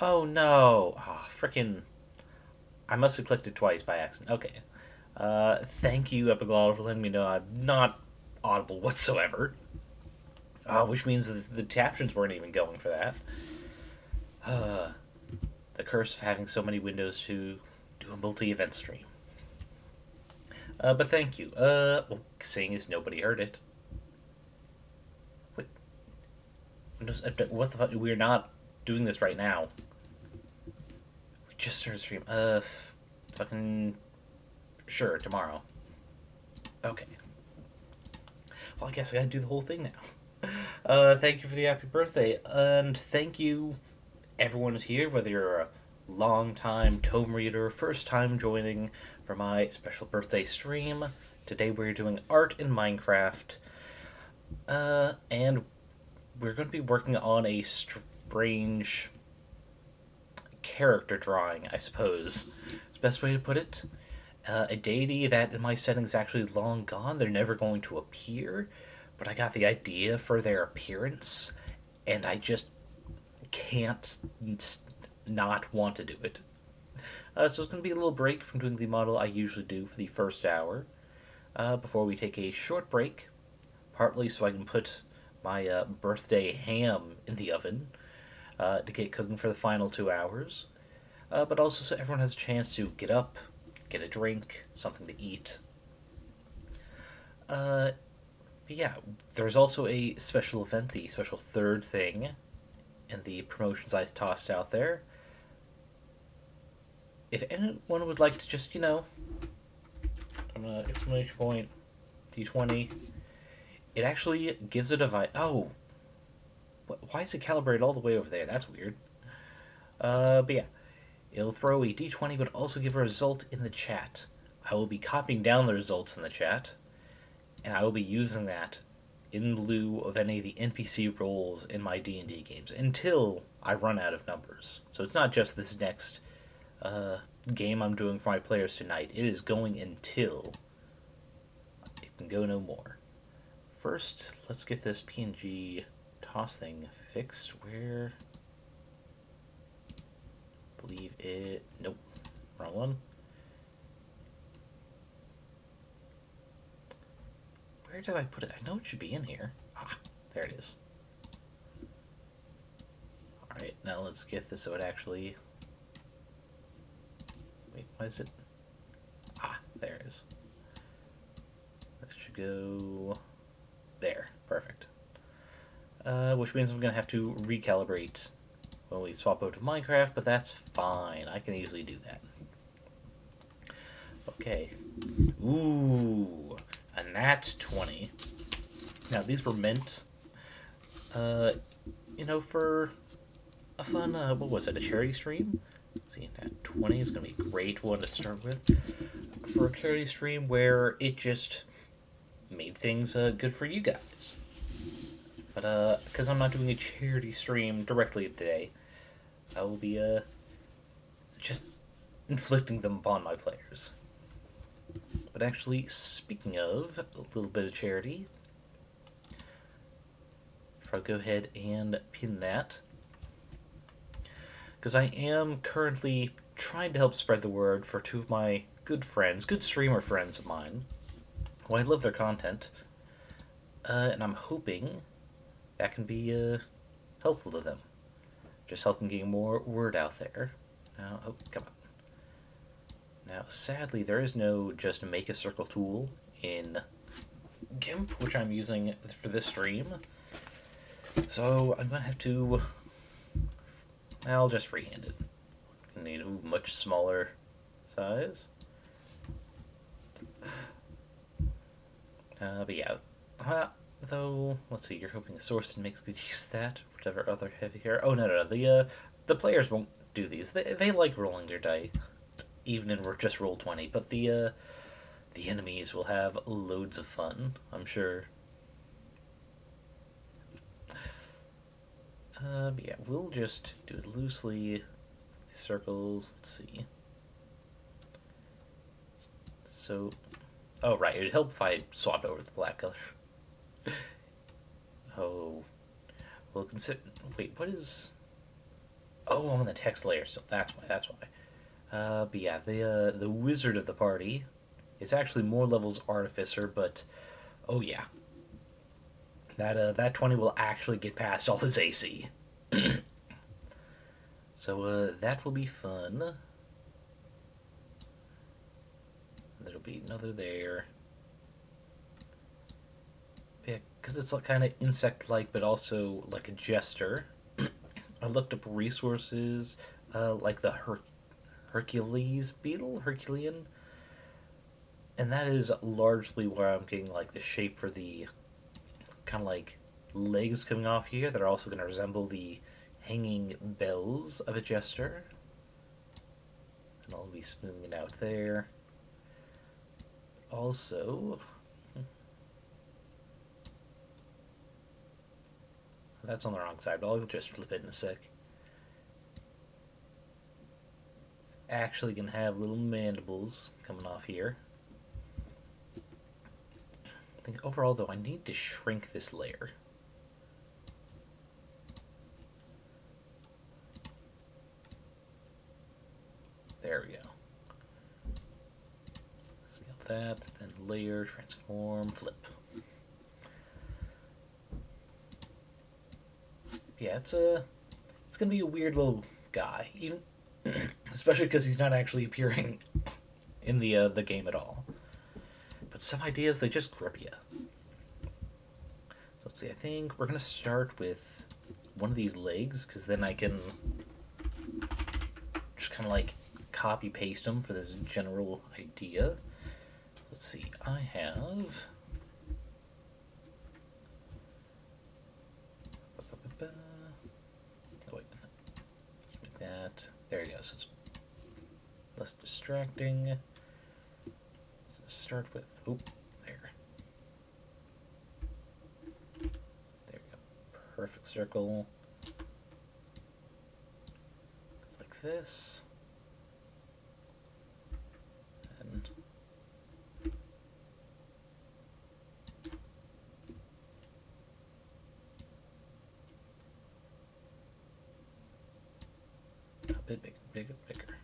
Oh no! Ah, frickin'. I must have clicked it twice by accident. Okay. Thank you, Epiglottal, for letting me know I'm not audible whatsoever. Which means that the captions weren't even going for that. The curse of having so many windows to do a multi-event stream. But thank you. Well, seeing as nobody heard it. What? What the fuck? We're not doing this right now. We just started stream. Fucking sure tomorrow. Okay. Well, I guess I gotta do the whole thing now. Thank you for the happy birthday, and thank you, everyone is here, whether you're a long time tome reader, first time joining for my special birthday stream. Today we're doing art in Minecraft, and we're going to be working on a strange character drawing, I suppose. It's the best way to put it. A deity that in my setting is actually long gone. They're never going to appear, but I got the idea for their appearance, and I just can't not want to do it. So it's going to be a little break from doing the model I usually do for the first hour, before we take a short break, partly so I can put my birthday ham in the oven to get cooking for the final 2 hours, but also so everyone has a chance to get up, get a drink, something to eat. But yeah, there's also a special event, the special third thing, in the promotions I tossed out there. If anyone would like to just, exclamation point, D20, it actually gives a device. Oh, why is it calibrated all the way over there? That's weird. But yeah, it'll throw a D20, but also give a result in the chat. I will be copying down the results in the chat, and I will be using that in lieu of any of the NPC roles in my D&D games until I run out of numbers. So it's not just this next game I'm doing for my players tonight. It is going until it can go no more. First, let's get this PNG toss thing fixed. Where? Believe it. Nope. Wrong one. Where did I put it? I know it should be in here. Ah, there it is. Alright, now let's get this so it actually... Wait, what is it? Ah, there it is. That should go... There. Perfect. Which means I'm going to have to recalibrate when we swap over to Minecraft, but that's fine. I can easily do that. Okay. Ooh, a nat 20. Now, these were meant, for a fun, what was it, a charity stream? Let's see, nat 20 is going to be a great one to start with. For a charity stream where it just made things good for you guys. But, because I'm not doing a charity stream directly today, I will be, just inflicting them upon my players. But actually, speaking of a little bit of charity, I'll go ahead and pin that. Because I am currently trying to help spread the word for two of my good friends, good streamer friends of mine. Well, I love their content. And I'm hoping that can be helpful to them. Just helping getting more word out there. Now, oh, come on. Now, sadly, there is no just make a circle tool in GIMP, which I'm using for this stream. So I'm going to have to... I'll just freehand it. I need a much smaller size. But yeah. Though, let's see, you're hoping a source makes good use of that. Whatever other heavy here. Oh, no. The players won't do these. They like rolling their die, even in just roll 20. But the enemies will have loads of fun, I'm sure. But yeah, we'll just do it loosely. The circles, let's see. So, oh right, it would help if I swapped over the black color. Oh, well, consider. Wait, what is? Oh, I'm on the text layer, so that's why. That's why. But yeah, the wizard of the party is actually more levels artificer, but oh yeah, that 20 will actually get past all his AC. So that will be fun. There'll be another there. Yeah, because it's like kind of insect-like, but also like a jester. I looked up resources, like the Hercules beetle, Herculean, and that is largely where I'm getting like the shape for the kind of like legs coming off here that are also going to resemble the hanging bells of a jester. And I'll be smoothing it out there. Also, that's on the wrong side, but I'll just flip it in a sec. It's actually going to have little mandibles coming off here. I think overall, though, I need to shrink this layer. There we go. See that, then layer, transform, flip. Yeah, it's gonna be a weird little guy, even especially because he's not actually appearing in the game at all. But some ideas, they just grip you. So let's see. I think we're gonna start with one of these legs, because then I can just kind of like copy paste them for this general idea. Let's see. I have. Oh wait, make that. There it goes. It's less distracting. So start with. Oop, there. There we go. Perfect circle. Goes like this. And a bit bigger, bigger, bigger.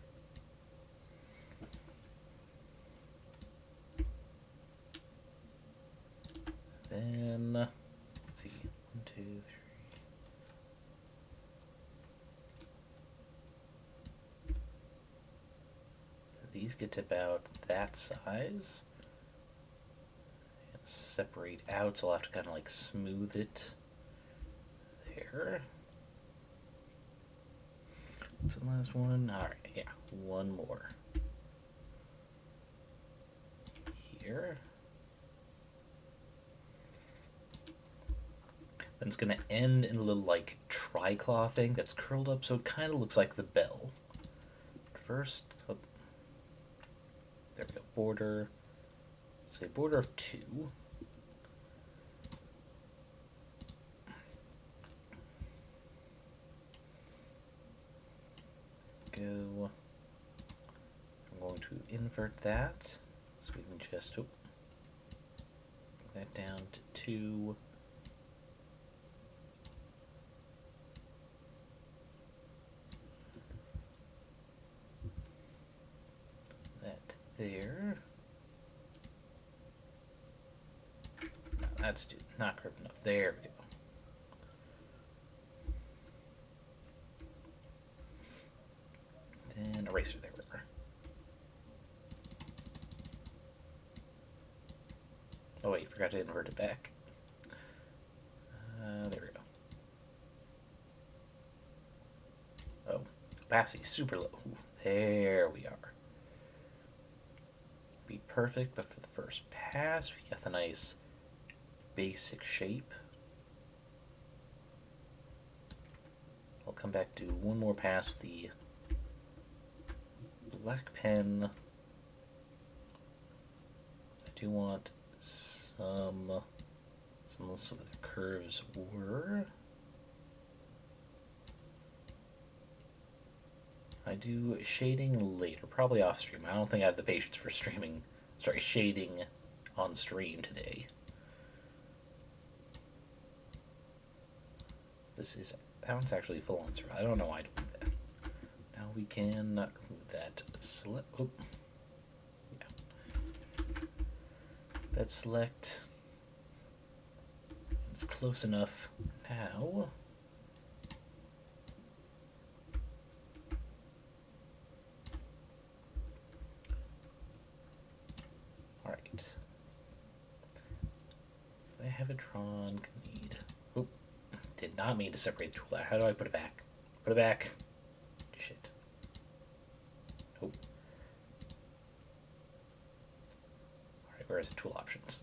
Then let's see, 1, 2, 3. These get to about that size. And separate out, so I'll have to kind of like smooth it there. What's the last one? Alright, yeah, one more. Here. Then it's going to end in a little like tri-claw thing that's curled up, so it kind of looks like the bell. First, so there we go, border. Say border of 2. Go. I'm going to invert that, so we can just bring that down to 2. That there. No, that's not grip enough. There we go. Then eraser there. Oh wait, forgot to invert it back. There we go. Oh, opacity super low. Ooh, there we are. Be perfect, but for the first pass, we got the nice basic shape. I'll come back to one more pass with the black pen. I do want some of the curves were. I do shading later, probably off stream. I don't think I have the patience for shading on stream today. That one's actually full on survival. I don't know why I do that. we can remove that select. Oh, yeah. That select. It's close enough now. Alright. I have a drawn need. Oh, did not mean to separate the tool out. How do I put it back? Put it back. Shit. Nope. Alright, where is the tool options?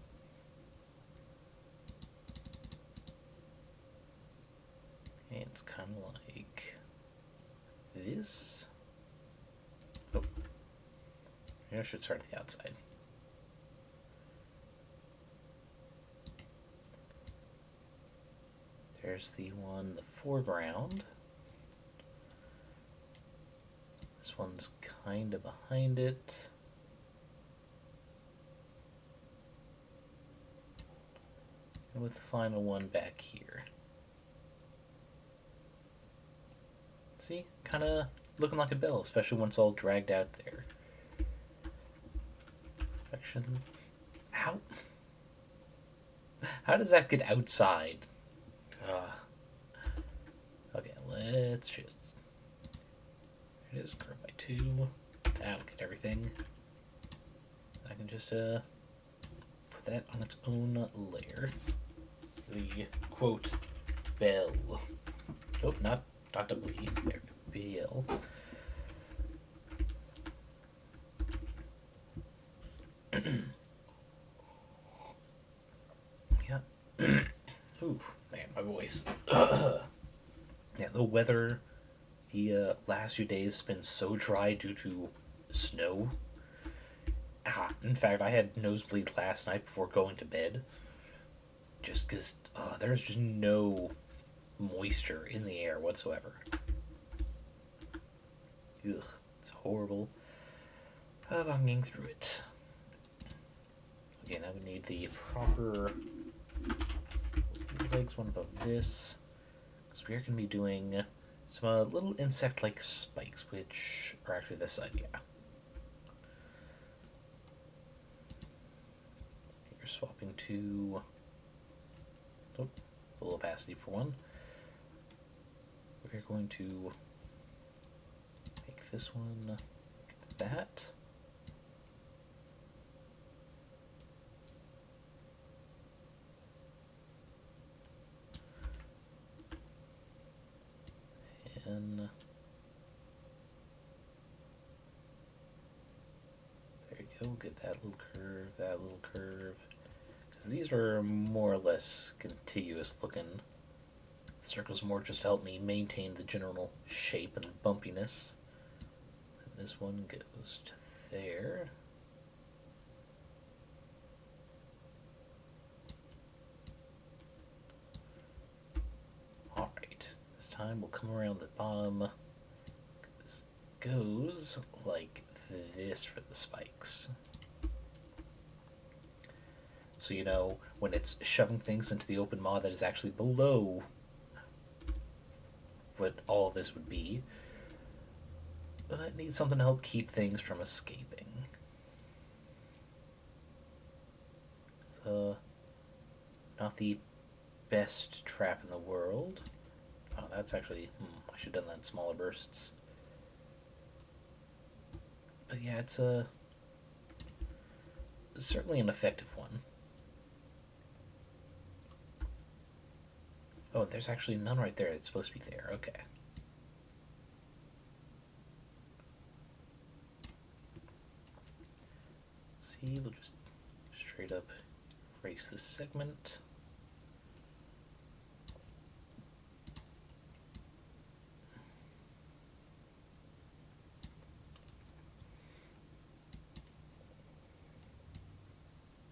And it's kind of like this. Oh. Maybe I should start at the outside. There's the one in the foreground. This one's kind of behind it. And with the final one back here. See? Kind of looking like a bell, especially once all dragged out there. Action. How? How does that get outside? Okay, let's just... There it is, grow by 2. That'll get everything. I can just put that on its own layer. The quote bell. Oh, not double E. There, BL. Yeah. Ooh, man, my voice. Yeah, the weather the last few days has been so dry due to snow. In fact, I had nosebleed last night before going to bed. Just because there's just no moisture in the air whatsoever. Ugh, it's horrible. But I'm getting through it. Okay, now we need the proper legs, one above this. Because we are going to be doing some little insect-like spikes, which are actually this side, yeah. You're swapping to full opacity for one. We're going to make this one that. And there you go, get that little curve, that little curve. Because these are more or less contiguous looking. The circle's more just to help me maintain the general shape and bumpiness. And this one goes to there. Alright, this time we'll come around the bottom. This goes like this for the spikes. So, you know, when it's shoving things into the open maw that is actually below what all this would be, it needs something to help keep things from escaping. So, not the best trap in the world. Oh, that's actually... I should have done that in smaller bursts. But yeah, it's certainly an effective one. Oh, there's actually none right there. It's supposed to be there. Okay. Let's see, we'll just straight up erase this segment.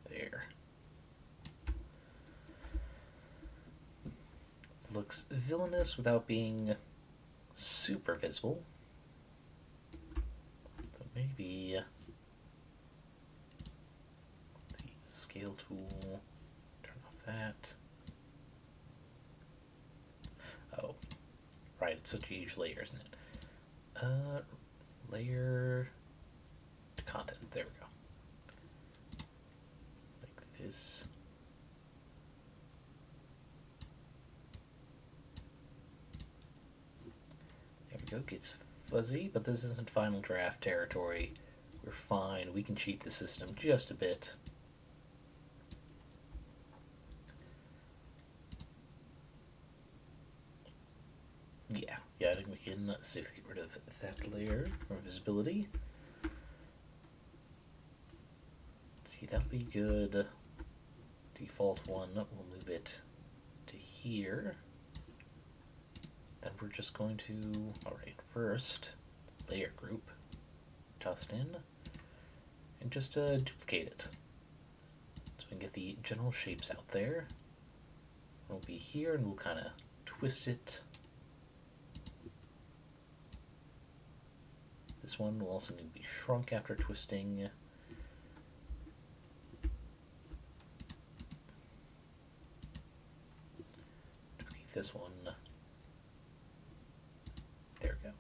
There. Looks villainous without being super visible. So maybe the scale tool, turn off that. Oh, right, it's such a huge layer, isn't it? Uh, layer content. There we go. Like this. There we go. Gets fuzzy, but this isn't final draft territory. We're fine. We can cheat the system just a bit. Yeah, I think we can safely get rid of that layer for visibility. Let's see, that'll be good. Default one, we'll move it to here. Then we're just going to, alright, first, layer group, toss it in, and just duplicate it. So we can get the general shapes out there. It'll be here, and we'll kind of twist it. This one will also need to be shrunk after twisting. Duplicate this one. There we go.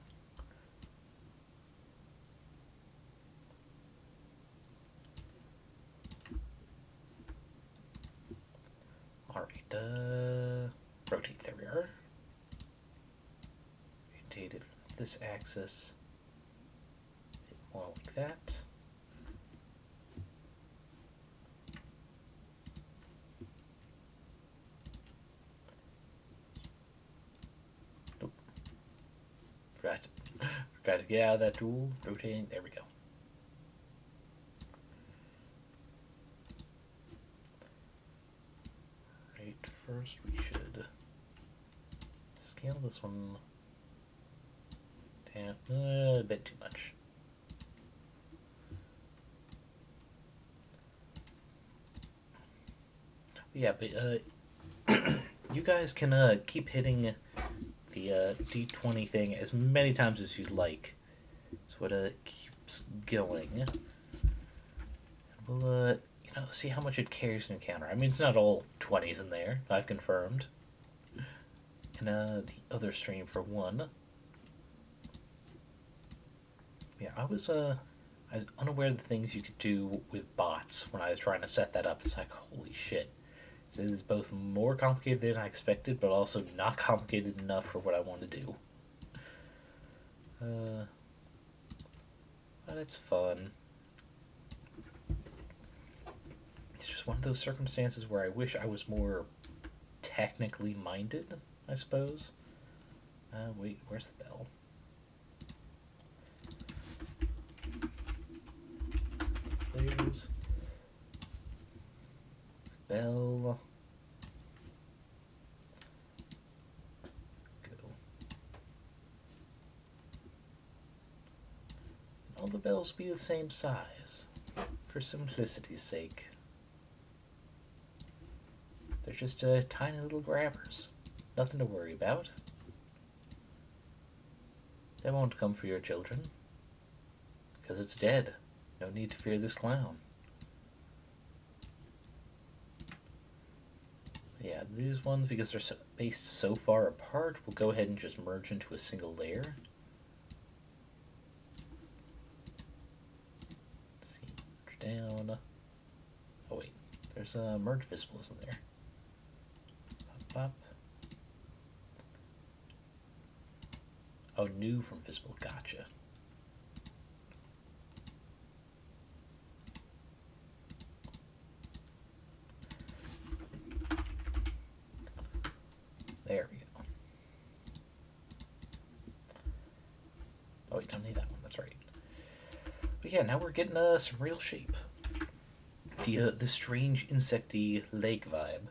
Alright, rotate, there we are. Rotate it from this axis. More like that. Nope. Forgot to get out of that tool. Rotating. There we go. Right. First, we should scale this one down a bit too much. Yeah, but you guys can keep hitting the D20 thing as many times as you'd like. So it keeps going. And we'll see how much it carries an encounter. I mean, it's not all 20s in there. I've confirmed. And the other stream for one. Yeah, I was unaware of the things you could do with bots when I was trying to set that up. It's like, holy shit. So it is both more complicated than I expected, but also not complicated enough for what I want to do. But it's fun. It's just one of those circumstances where I wish I was more technically minded, I suppose. Wait, where's the bell? There's bell. Go. All the bells be the same size, for simplicity's sake. They're just tiny little grabbers. Nothing to worry about. They won't come for your children, because it's dead. No need to fear this clown. Yeah, these ones, because they're spaced so far apart, we'll go ahead and just merge into a single layer. Let's see, merge down. Oh wait, there's a merge visible, isn't there? Pop, pop. Oh, new from visible, gotcha. There we go. Oh, we don't need that one, that's right. But yeah, now we're getting some real shape. The strange insecty leg vibe.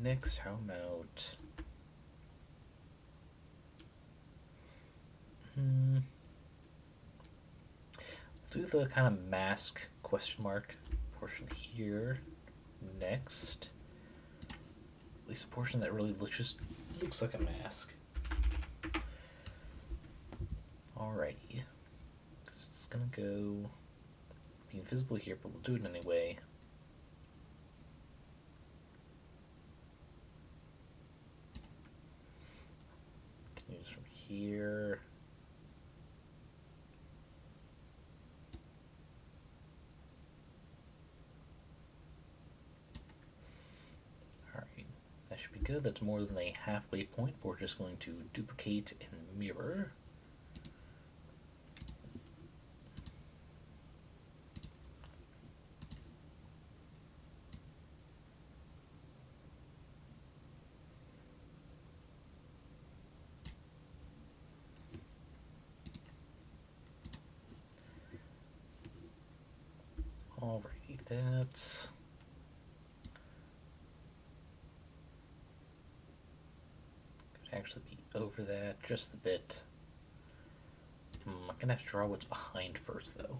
Next, how about... We'll do the kind of mask question mark portion here next. At least a portion that really looks like a mask. Alrighty. So it's gonna go be invisible here, but we'll do it anyway. goes from here. Alright, that should be good. That's more than a halfway point. We're just going to duplicate and mirror. Alrighty, that's... could actually be over that just a bit. I'm gonna have to draw what's behind first, though.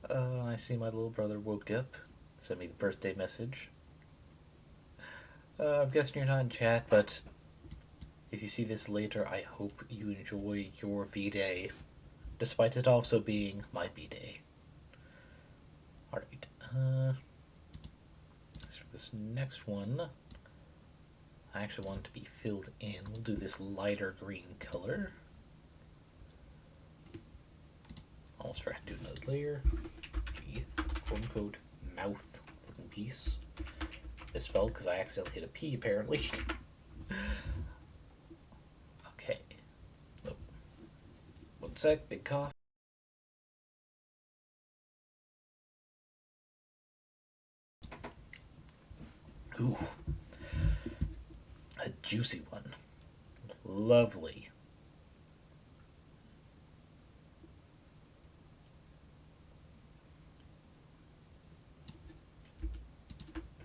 I see my little brother woke up, sent me the birthday message. I'm guessing you're not in chat, but if you see this later, I hope you enjoy your V-Day, despite it also being my B-Day. Alright, so for this next one, I actually want it to be filled in. We'll do this lighter green color. Almost forgot to do another layer. The quote-unquote mouth looking piece is spelled because I accidentally hit a P, apparently. Okay. Oh. One sec, big cough. Ooh. A juicy one. Lovely.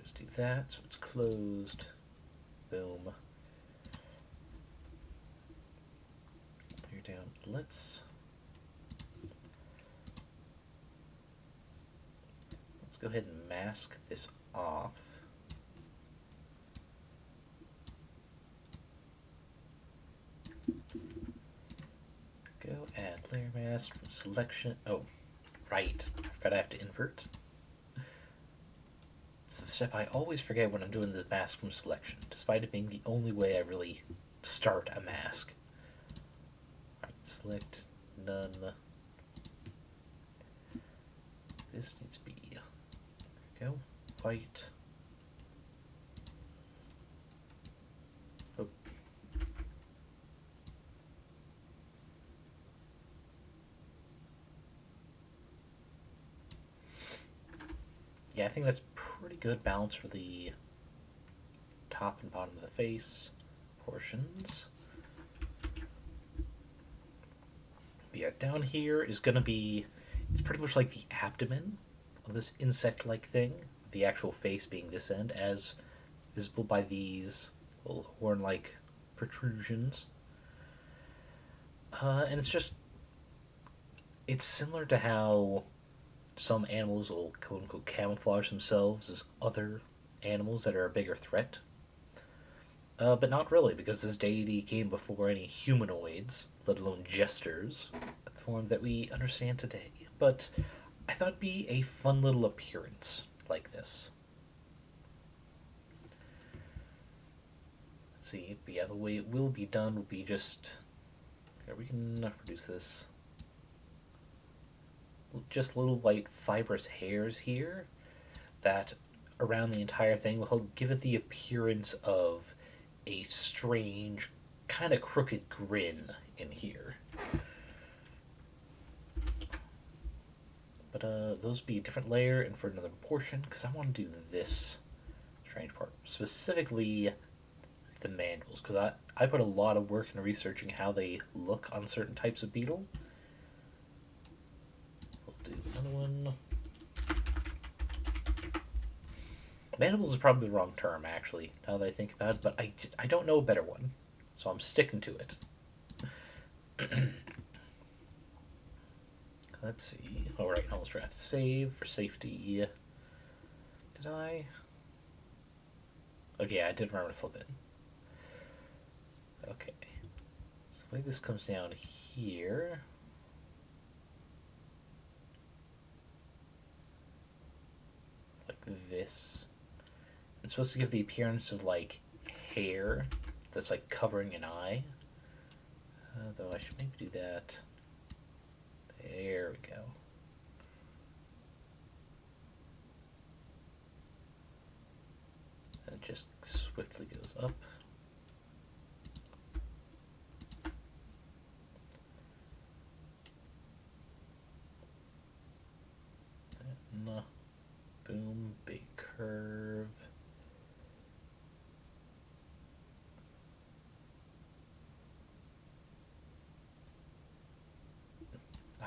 Just do that so it's closed. Boom. You're down. Let's go ahead and mask this off. Go add layer mask from selection. Oh, right. I forgot I have to invert. It's the step I always forget when I'm doing the mask from selection, despite it being the only way I really start a mask. Alright, select none. This needs to be, there we go, white. Oh. Yeah, I think that's pretty good balance for the top and bottom of the face portions. But yeah, down here is going to be, it's pretty much like the abdomen of this insect-like thing, the actual face being this end, as visible by these little horn-like protrusions. And it's just, it's similar to how some animals will quote-unquote camouflage themselves as other animals that are a bigger threat. But not really, because this deity came before any humanoids, let alone jesters, the form that we understand today. But I thought it'd be a fun little appearance like this. Let's see, but yeah, the way it will be done will be just... Here, we can reduce this. Just little white fibrous hairs here that around the entire thing will give it the appearance of a strange, kind of crooked grin in here. But those would be a different layer and for another portion, because I want to do this strange part. Specifically the mandibles, because I put a lot of work into researching how they look on certain types of beetle. We'll do another one. Mandibles is probably the wrong term, actually, now that I think about it, but I don't know a better one, so I'm sticking to it. Let's see. Alright, almost forgot to save for safety. Did I? Okay, I did remember to flip it. Okay. So the way this comes down here... like this. It's supposed to give the appearance of, like, hair that's, like, covering an eye. Though I should maybe do that. There we go. And it just swiftly goes up. Then, boom, big curve.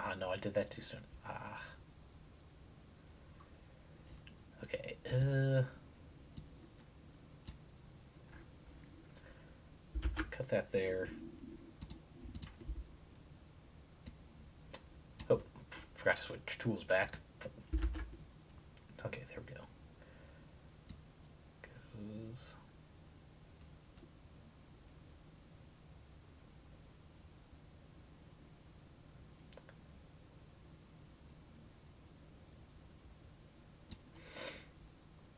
Ah, no, I did that too soon. Ah. Okay, let's cut that there. Oh, forgot to switch tools back. Okay, there we go. Goes.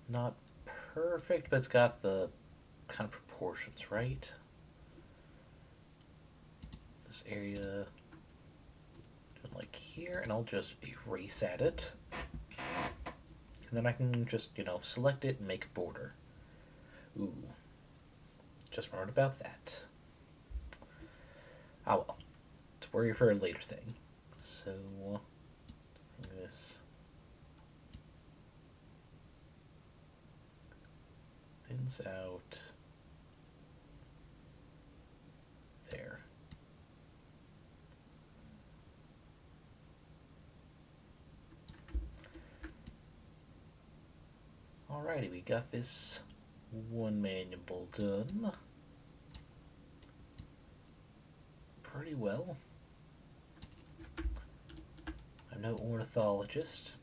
Not perfect, but it's got the kind of proportions, right? This area, like here, and I'll just erase at it. And then I can just, select it and make a border. Ooh. Just remembered about that. Ah well. It's worry for a later thing. So, this thins out there. Alrighty, we got this one manual done pretty well. I'm no ornithologist,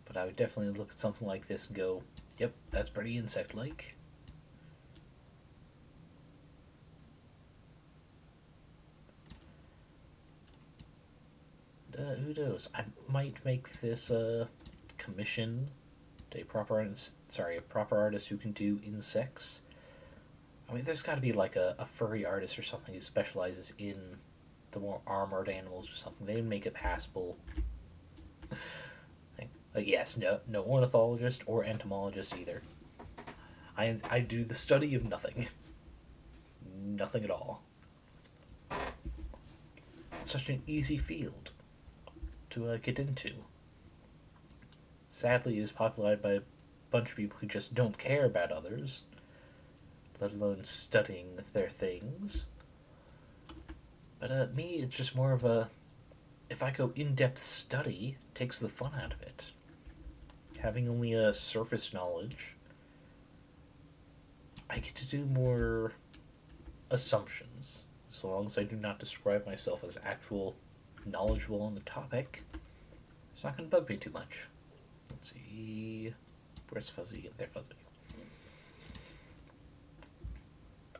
but I would definitely look at something like this and go, yep, that's pretty insect-like. Who knows? I might make this a commission to a proper artist who can do insects. I mean, there's got to be like a furry artist or something who specializes in the more armored animals or something. They make it passable. Yes, no ornithologist or entomologist either. I do the study of nothing. Nothing at all. Such an easy field to get into. Sadly, it is populated by a bunch of people who just don't care about others, let alone studying their things. But me, it's just more of a, if I go in-depth study, it takes the fun out of it. Having only a surface knowledge, I get to do more assumptions. So long as I do not describe myself as actual knowledgeable on the topic, it's not going to bug me too much. Let's see. Where's Fuzzy? There, Fuzzy.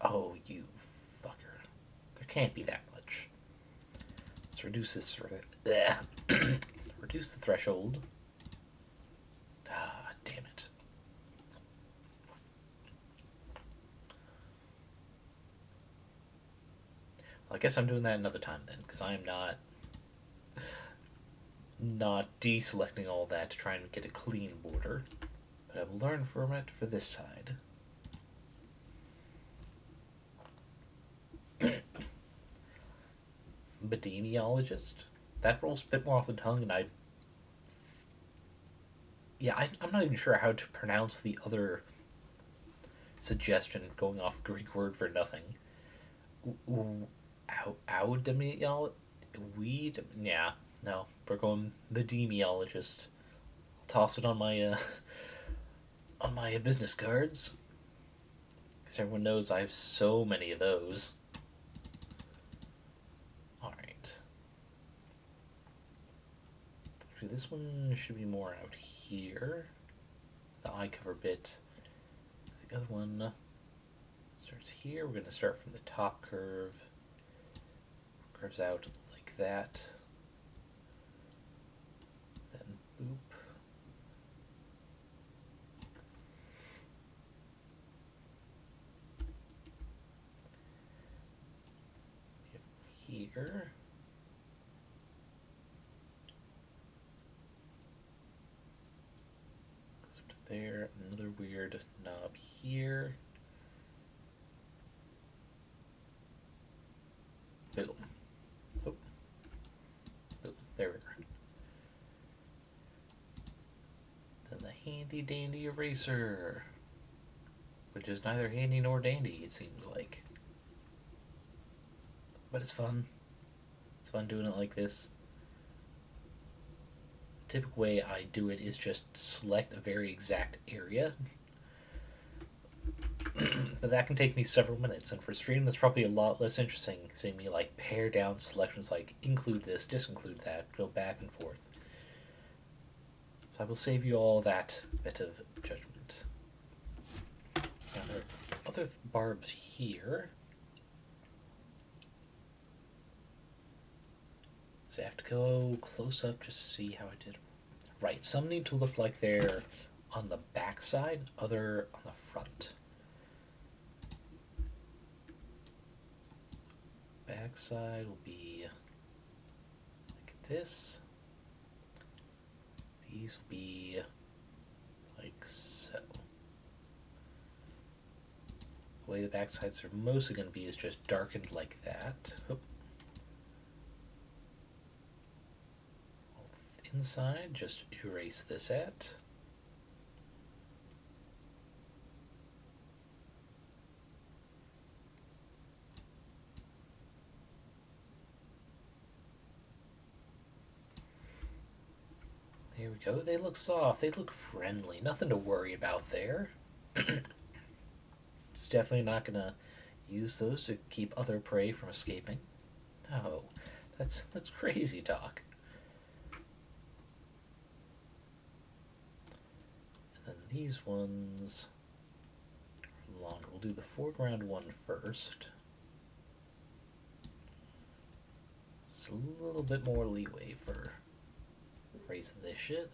Oh, you fucker. There can't be that much. Let's reduce this. Reduce the threshold. Ah, damn it. Well, I guess I'm doing that another time then, because I am not deselecting all that to try and get a clean border. But I will learn from it for this side. Epidemiologist. That rolls a bit more off the tongue, and I'm not even sure how to pronounce the other suggestion going off Greek word for nothing. Yeah, no, we're going the demiologist. I'll toss it on my business cards, because everyone knows I have so many of those. Alright. Actually, this one should be more out here. The eye cover bit. The other one starts here. We're going to start from the top curve. Curves out like that. Then boop. there. Another weird knob here. Boom. Oh. Boom. There we are. Then the handy dandy eraser, which is neither handy nor dandy, it seems like. But it's fun. It's fun doing it like this. The typical way I do it is just select a very exact area. But that can take me several minutes, and for stream that's probably a lot less interesting, seeing me like pare down selections like include this, disinclude that, go back and forth. So I will save you all that bit of judgment. Now there are other barbs here. So I have to go close up just to see how I did. Right, some need to look like they're on the back side, other on the front. Back side will be like this. These will be like so. The way the back sides are mostly going to be is just darkened like that. Oop. Inside, just erase this at. There we go. They look soft. They look friendly. Nothing to worry about there. It's definitely not going to use those to keep other prey from escaping. No, that's crazy talk. And then these ones are longer. We'll do the foreground one first. Just a little bit more leeway for erasing this shit.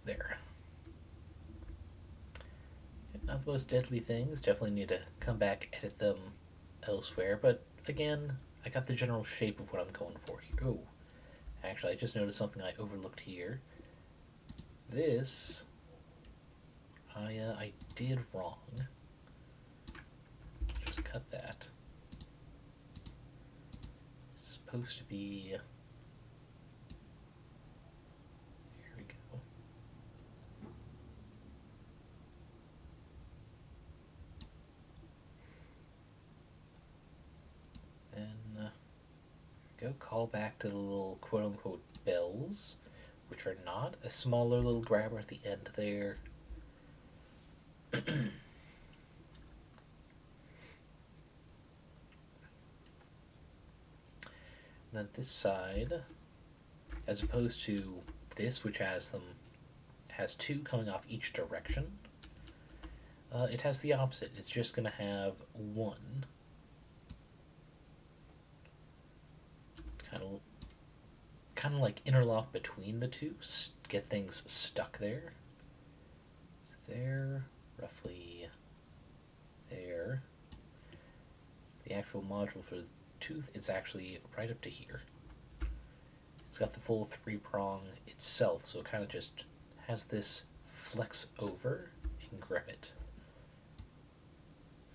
There. Not the most deadly things. Definitely need to come back, edit them elsewhere. But again, I got the general shape of what I'm going for here. Oh, actually, I just noticed something I overlooked here. This, I did wrong. Let's just cut that. It's supposed to be. Here we go. Then go call back to the little quote-unquote bells, which are not. A smaller little grabber at the end there. And then this side, as opposed to this, which has two coming off each direction, it has the opposite. It's just going to have one. Kind of like interlock between the two, get things stuck there. So there, roughly there. The actual module for the tooth, it's actually right up to here. It's got the full 3-prong itself, so it kind of just has this flex over and grip it.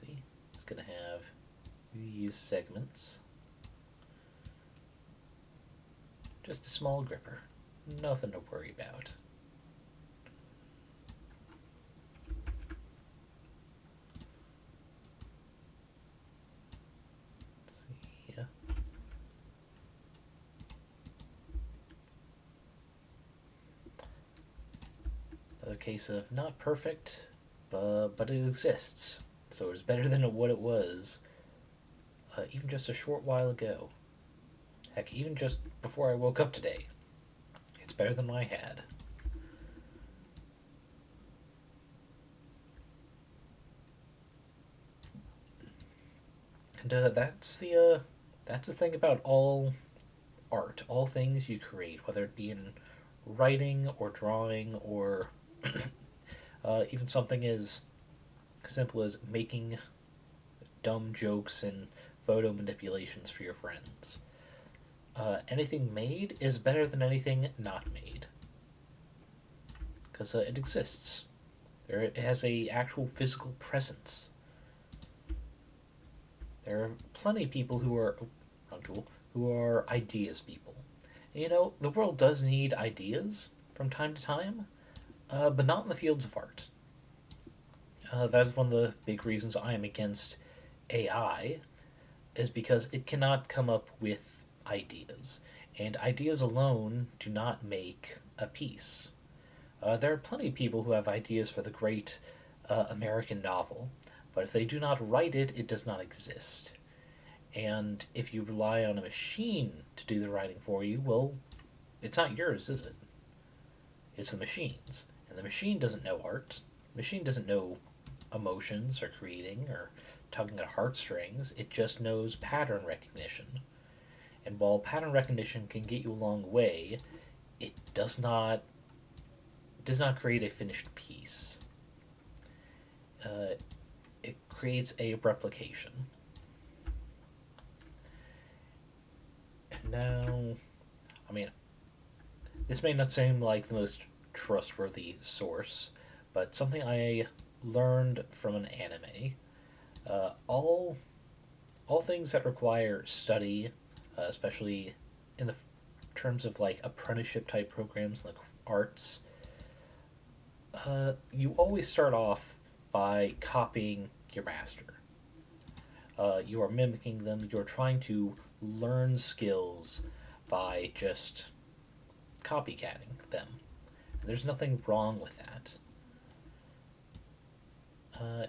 See? It's going to have these segments. Just a small gripper. Nothing to worry about. Let's see. Another case of not perfect, but it exists. So it's better than what it was even just a short while ago. Heck, even just before I woke up today. It's better than I had. And that's the thing about all art, all things you create, whether it be in writing or drawing or Even something as simple as making dumb jokes and photo manipulations for your friends. Anything made is better than anything not made. Because it exists. It has a actual physical presence. There are plenty of people who are who are ideas people. And, the world does need ideas from time to time, but not in the fields of art. That is one of the big reasons I am against AI, is because it cannot come up with ideas, and ideas alone do not make a piece. There are plenty of people who have ideas for the great American novel, but if they do not write it, it does not exist. And if you rely on a machine to do the writing for you, well, it's not yours, is it? It's the machine's. And the machine doesn't know art. The machine doesn't know emotions or creating or tugging at heartstrings. It just knows pattern recognition. And while pattern recognition can get you a long way, it does not create a finished piece. It creates a replication. And now, this may not seem like the most trustworthy source, but something I learned from an anime. All things that require study, especially in the terms of like apprenticeship type programs like arts, you always start off by copying your master. You are mimicking them. You're trying to learn skills by just copycatting them. There's nothing wrong with that.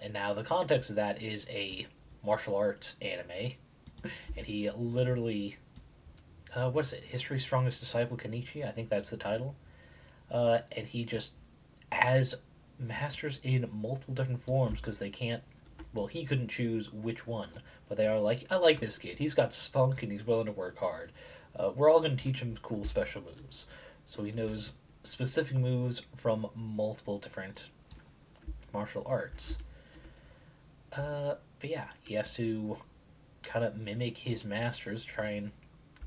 And now the context of that is a martial arts anime, and he literally, what is it? History's Strongest Disciple Kenichi? I think that's the title. And he just has masters in multiple different forms because they can't. Well, he couldn't choose which one, but they are like, I like this kid. He's got spunk and he's willing to work hard. We're all going to teach him cool special moves. So he knows specific moves from multiple different martial arts. But yeah, he has to kind of mimic his masters, try and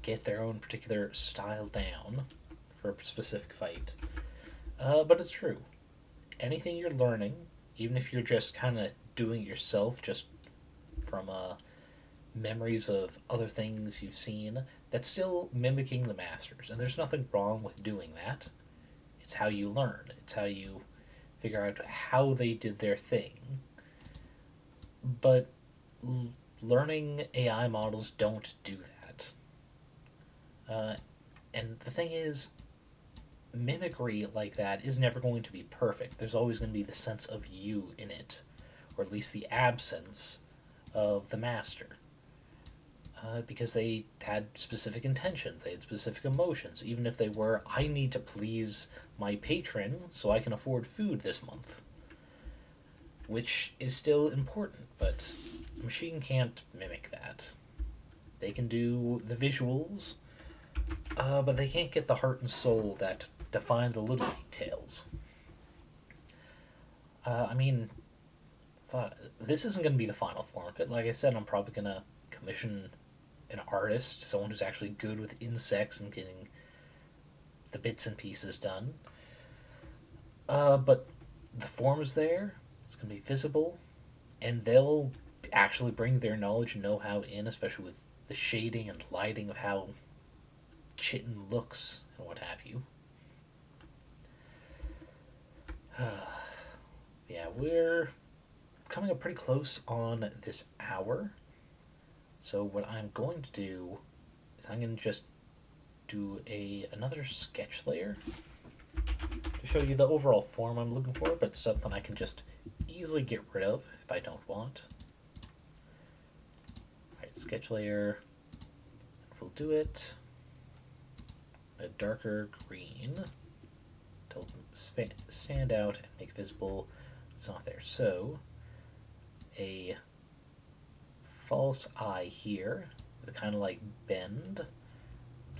get their own particular style down for a specific fight. But it's true. Anything you're learning, even if you're just kind of doing it yourself, just from memories of other things you've seen, that's still mimicking the masters. And there's nothing wrong with doing that. It's how you learn. It's how you figure out how they did their thing. But learning AI models don't do that. And the thing is, mimicry like that is never going to be perfect. There's always going to be the sense of you in it, or at least the absence of the master. Because they had specific intentions, they had specific emotions, even if they were, I need to please my patron so I can afford food this month. Which is still important, but a machine can't mimic that. They can do the visuals, but they can't get the heart and soul that define the little details. This isn't going to be the final form of it. Like I said, I'm probably going to commission an artist, someone who's actually good with insects and getting the bits and pieces done. But the form is there, it's going to be visible, and they'll actually bring their knowledge and know-how in, especially with the shading and lighting of how Chitin looks and what have you. Yeah, we're coming up pretty close on this hour. So what I'm going to do is I'm going to just do another sketch layer to show you the overall form I'm looking for, but something I can just easily get rid of if I don't want. Alright, sketch layer. We'll do it a darker green to stand out and make visible it's not there. So a false eye here with a kind of like bend to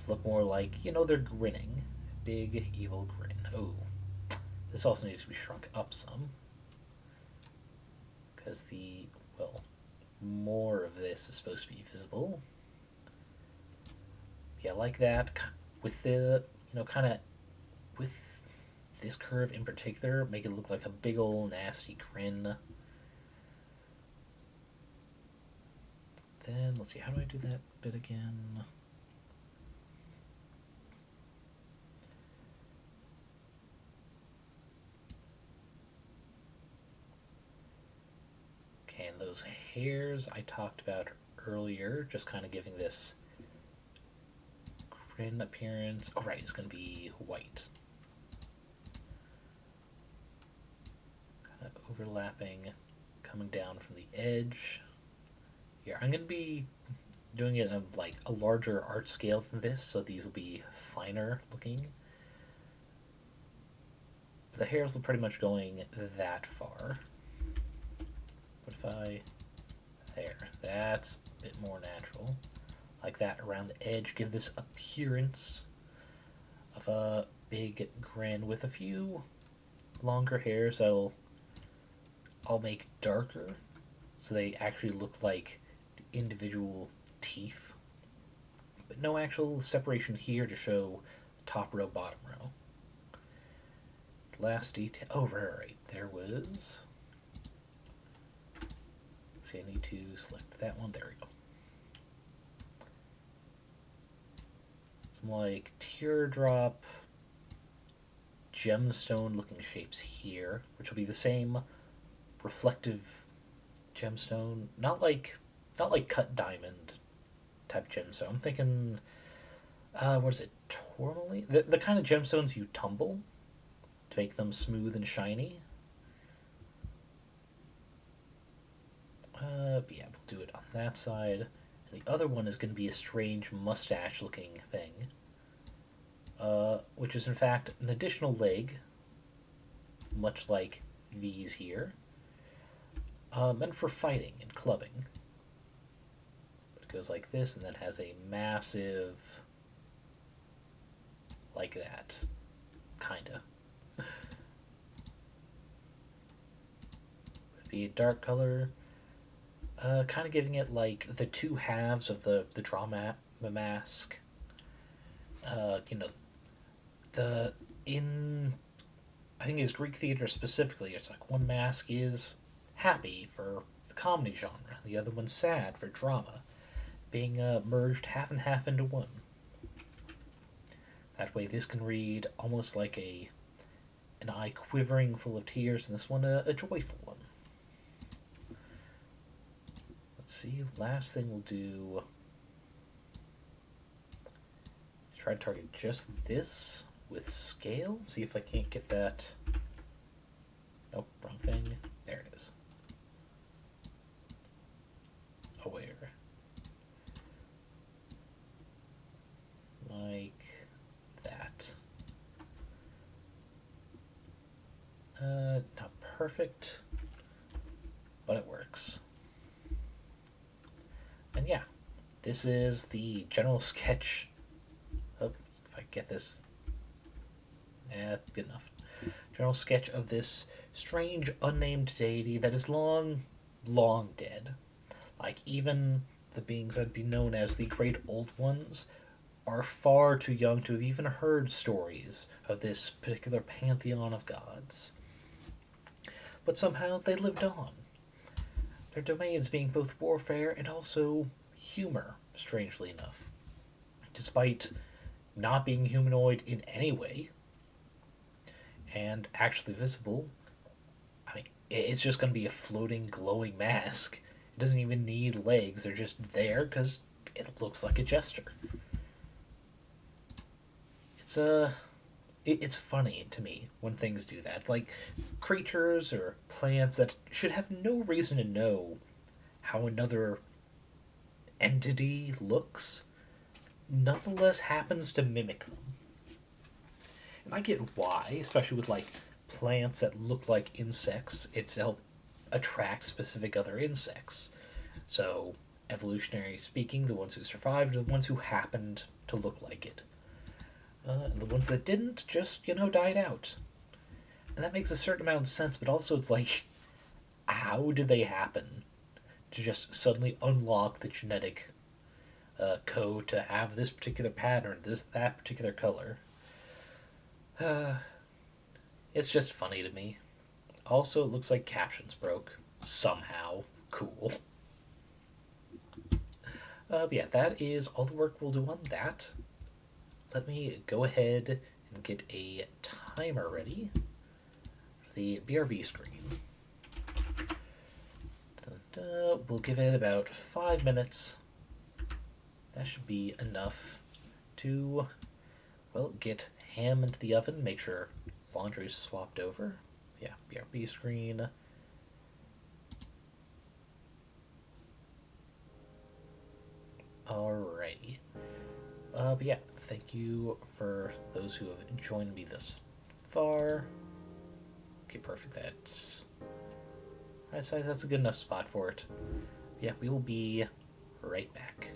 look more like, they're grinning. Big evil grin. Oh, this also needs to be shrunk up some. because well, more of this is supposed to be visible. Yeah, like that, with the, kind of, with this curve in particular, make it look like a big ol' nasty grin. Then, let's see, how do I do that bit again? Okay, and those hairs I talked about earlier, just kind of giving this grin appearance. Oh, right, it's going to be white. Kind of overlapping, coming down from the edge. Here, I'm going to be doing it in like a larger art scale than this, so these will be finer looking. The hairs are pretty much going that far. But if I... There. That's a bit more natural. Like that around the edge. Give this appearance of a big grin with a few longer hairs that'll I'll make darker so they actually look like the individual teeth. But no actual separation here to show top row, bottom row. Last detail. Oh, right. There was... Let's see, I need to select that one. There we go. Some like teardrop gemstone looking shapes here, which will be the same reflective gemstone. Not like cut diamond type gemstone. I'm thinking what is it? Tourmaline? The kind of gemstones you tumble to make them smooth and shiny. But yeah, we'll do it on that side. And the other one is going to be a strange mustache-looking thing, which is in fact an additional leg, much like these here, meant for fighting and clubbing. It goes like this, and then has a massive, like that, kinda. Would be a dark color. Kind of giving it like the two halves of the drama mask. I think it's Greek theater specifically, it's like one mask is happy for the comedy genre, the other one's sad for drama, being merged half and half into one. That way this can read almost like an eye quivering full of tears, and this one a joyful one. Let's see, last thing we'll do, try to target just this with scale. See if I can't get that. Nope, wrong thing. There it is. Aware. Like that. Not perfect, but it works. And yeah, this is the general sketch. Oh, if I get this. Good enough. General sketch of this strange unnamed deity that is long, long dead. Like, even the beings that would be known as the Great Old Ones are far too young to have even heard stories of this particular pantheon of gods. But somehow they lived on. Their domains being both warfare and also humor, strangely enough. Despite not being humanoid in any way, and actually visible, I mean, it's just going to be a floating, glowing mask. It doesn't even need legs, they're just there because it looks like a jester. It's funny to me when things do that. It's like creatures or plants that should have no reason to know how another entity looks, nonetheless happens to mimic them. And I get why, especially with like plants that look like insects, it's to help attract specific other insects. So, evolutionary speaking, the ones who survived are the ones who happened to look like it. And the ones that didn't just, died out. And that makes a certain amount of sense, but also it's like, how did they happen to just suddenly unlock the genetic code to have this particular pattern, that particular color? It's just funny to me. Also, it looks like captions broke somehow. Cool. But yeah, that is all the work we'll do on that. Let me go ahead and get a timer ready for the BRB screen. We'll give it about 5 minutes. That should be enough to, well, get ham into the oven, make sure laundry's swapped over. Yeah, BRB screen. Alrighty. But yeah, thank you for those who have joined me this far. Okay, perfect. That's a good enough spot for it. Yeah, we will be right back.